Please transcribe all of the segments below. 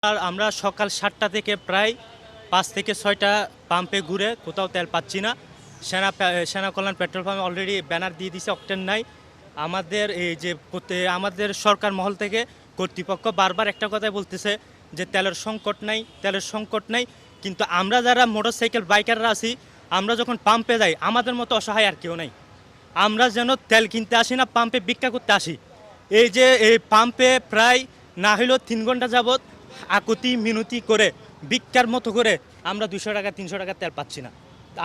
আর আমরা সকাল ৭টা থেকে প্রায় ৫ থেকে ৬টা পাম্পে ঘুরে কোথাও তেল পাচ্ছি না। সেনা কল্যাণ পেট্রোল পাম্পে অলরেডি ব্যানার দিয়ে দিছে অকটেন নাই। আমাদের এই যে আমাদের সরকার মহল থেকে কর্তৃপক্ষ বারবার একটা কথাই বলতেছে যে তেলের সংকট নাই, তেলের সংকট নাই। কিন্তু আমরা যারা মোটরসাইকেল বাইকাররা আছি, আমরা যখন পাম্পে যাই আমাদের মতো অসহায় আর কেউ নাই। আমরা যেন তেল কিনতে আসি না, পাম্পে ভিক্ষা করতে আসি। এই যে এই পাম্পে প্রায় না হলেও ৩ ঘন্টা যাবৎ আকুতি মিনতি করে ভিক্ষার মতো করে আমরা 200 টাকা 300 টাকা তেল পাচ্ছি না।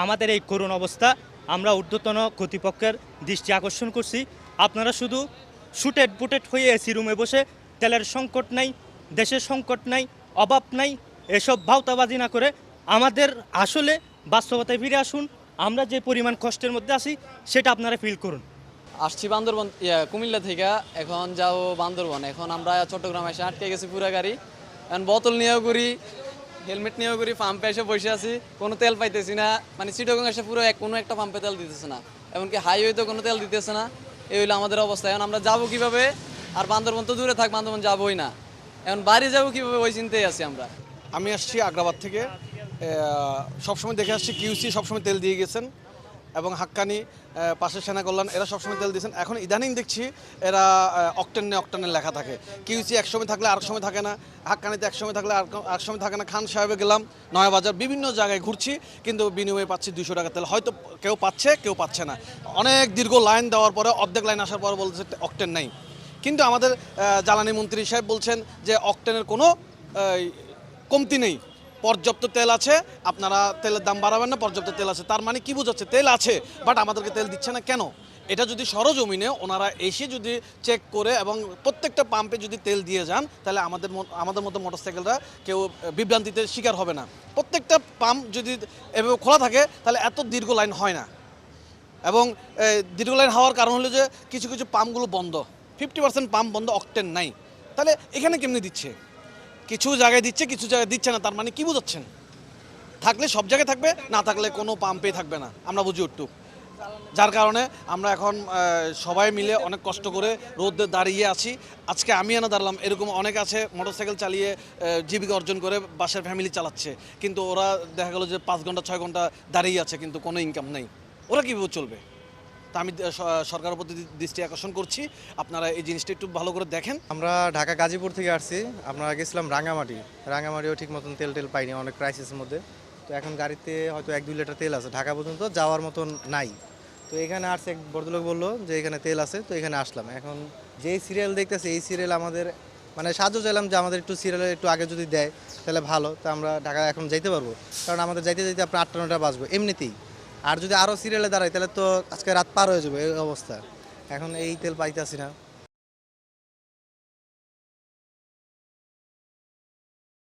আমাদের এই করুণ অবস্থা আমরা ঊর্ধ্বতন কর্তৃপক্ষের দৃষ্টি আকর্ষণ করছি। আপনারা শুধু শুটেড বুটেড হয়ে এসি রুমে বসে তেলের সংকট নাই, দেশের সংকট নাই, অভাব নাই, এসব ভাওতাবাজি না করে আমাদের আসলে বাস্তবতায় ফিরে আসুন। আমরা যে পরিমাণ কষ্টের মধ্যে আছি সেটা আপনারা ফিল করুন। আসছি বান্দরবন কুমিল্লা থেকে, এখন যাও বান্দরবন। এখন আমরা চট্টগ্রাম এসে আটকে গেছি পুরা গাড়ি। এখন বোতল নিয়েও ঘুরি, হেলমেট নিয়েও ঘুরি, পাম্পে এসে বসে আছি, কোনো তেল পাইতেছি না। মানে চিটাগং এসে পুরো কোনো একটা পাম্পে তেল দিতেছে না, এমনকি হাইওয়েতে কোনো তেল দিতেছে না। এই হইলো আমাদের অবস্থা। এখন আমরা যাবো কিভাবে? আর বান্দরবন তো দূরে থাক, বান্দরবন যাবোই না। এখন বাড়ি যাবো কিভাবে ওই চিন্তায় আছি আমরা। আমি আসছি আগ্রাবাদ থেকে। সবসময় দেখে আসছি কিউসি সবসময় তেল দিয়ে গেছেন এবং হাক্কানি পাশে সেনা কল্যাণ এরা সবসময় তেল দিয়েছেন। এখন ইদানিং দেখছি এরা অক্টেনে লেখা থাকে। কিউসি একসময় থাকলে আরেক সময় থাকে না, হাক্কানিতে একসময় থাকলে আরেক সময় থাকে না। খান সাহেবে গেলাম, নয়াবাজার, বিভিন্ন জায়গায় ঘুরছি, কিন্তু বিনিময়ে পাচ্ছি 200 টাকা তেল। হয়তো কেউ পাচ্ছে, কেউ পাচ্ছে না। অনেক দীর্ঘ লাইন দেওয়ার পরে, অর্ধেক লাইন আসার পর বলছে অক্টেন নাই। কিন্তু আমাদের জ্বালানি মন্ত্রী সাহেব বলছেন যে অক্টেনের কোনো কমতি নেই, পর্যাপ্ত তেল আছে, আপনারা তেলের দাম বাড়াবেন না, পর্যাপ্ত তেল আছে। তার মানে কি বোঝাচ্ছে? তেল আছে, বাট আমাদেরকে তেল দিচ্ছে না কেন? এটা যদি সরজমিনে ওনারা এসে যদি চেক করে এবং প্রত্যেকটা পাম্পে যদি তেল দিয়ে যান, তাহলে আমাদের মতো মোটরসাইকেলরা কেউ বিভ্রান্তিতে শিকার হবে না। প্রত্যেকটা পাম্প যদি এভাবে খোলা থাকে তাহলে এত দীর্ঘ লাইন হয় না। এবং দীর্ঘ লাইন হওয়ার কারণ হলো যে কিছু কিছু পাম্পগুলো বন্ধ, 50% পাম্প বন্ধ, অক্টেন নাই। তাহলে এখানে কেমনি দিচ্ছে? কিছু জায়গায় দিচ্ছে, কিছু জায়গায় দিচ্ছে না। তার মানে কি বোঝাচ্ছেন? থাকলে সব জায়গায় থাকবে, না থাকলে কোনো পাম্পেই থাকবে না। আমরা বুঝি একটু, যার কারণে আমরা এখন সবাই মিলে অনেক কষ্ট করে রোদে দাঁড়িয়ে আছি। আজকে আমি দাঁড়ালাম, এরকম অনেক আছে মোটরসাইকেল চালিয়ে জীবিকা অর্জন করে বাসার ফ্যামিলি চালাচ্ছে, কিন্তু ওরা দেখা গেল যে 5 ঘন্টা 6 ঘন্টা দাঁড়িয়ে আছে, কিন্তু কোনো ইনকাম নেই। ওরা কীভাবে চলবে? তা আমি সরকারের প্রতি দৃষ্টি আকর্ষণ করছি, আপনারা এই জিনিসটা একটু ভালো করে দেখেন। আমরা ঢাকা গাজীপুর থেকে আসছি, আমরা গেছিলাম রাঙামাটিও ঠিক মতন তেল পাইনি, অনেক ক্রাইসিসের মধ্যে। তো এখন গাড়িতে হয়তো 1-2 লিটার তেল আছে, ঢাকা পর্যন্ত যাওয়ার মতন নাই। তো এখানে আসছে, এক ভদ্রলোক বললো যে এখানে তেল আছে, তো এখানে আসলাম। এখন যেই সিরিয়াল দেখতেছে, এই সিরিয়াল আমাদের মানে সাহায্য চাইলাম যে আমাদের একটু সিরিয়ালে একটু আগে যদি দেয় তাহলে ভালো, তো আমরা ঢাকা এখন যাইতে পারবো। কারণ আমাদের যাইতে আপনার 8টা-9টা বাজবে এমনিতেই। আর যদি আরও সিরিয়ালে দাঁড়ায় তাহলে তো আজকে রাত পার হয়ে যাবে এই অবস্থা। এখন এই তেল পাইতেছি না।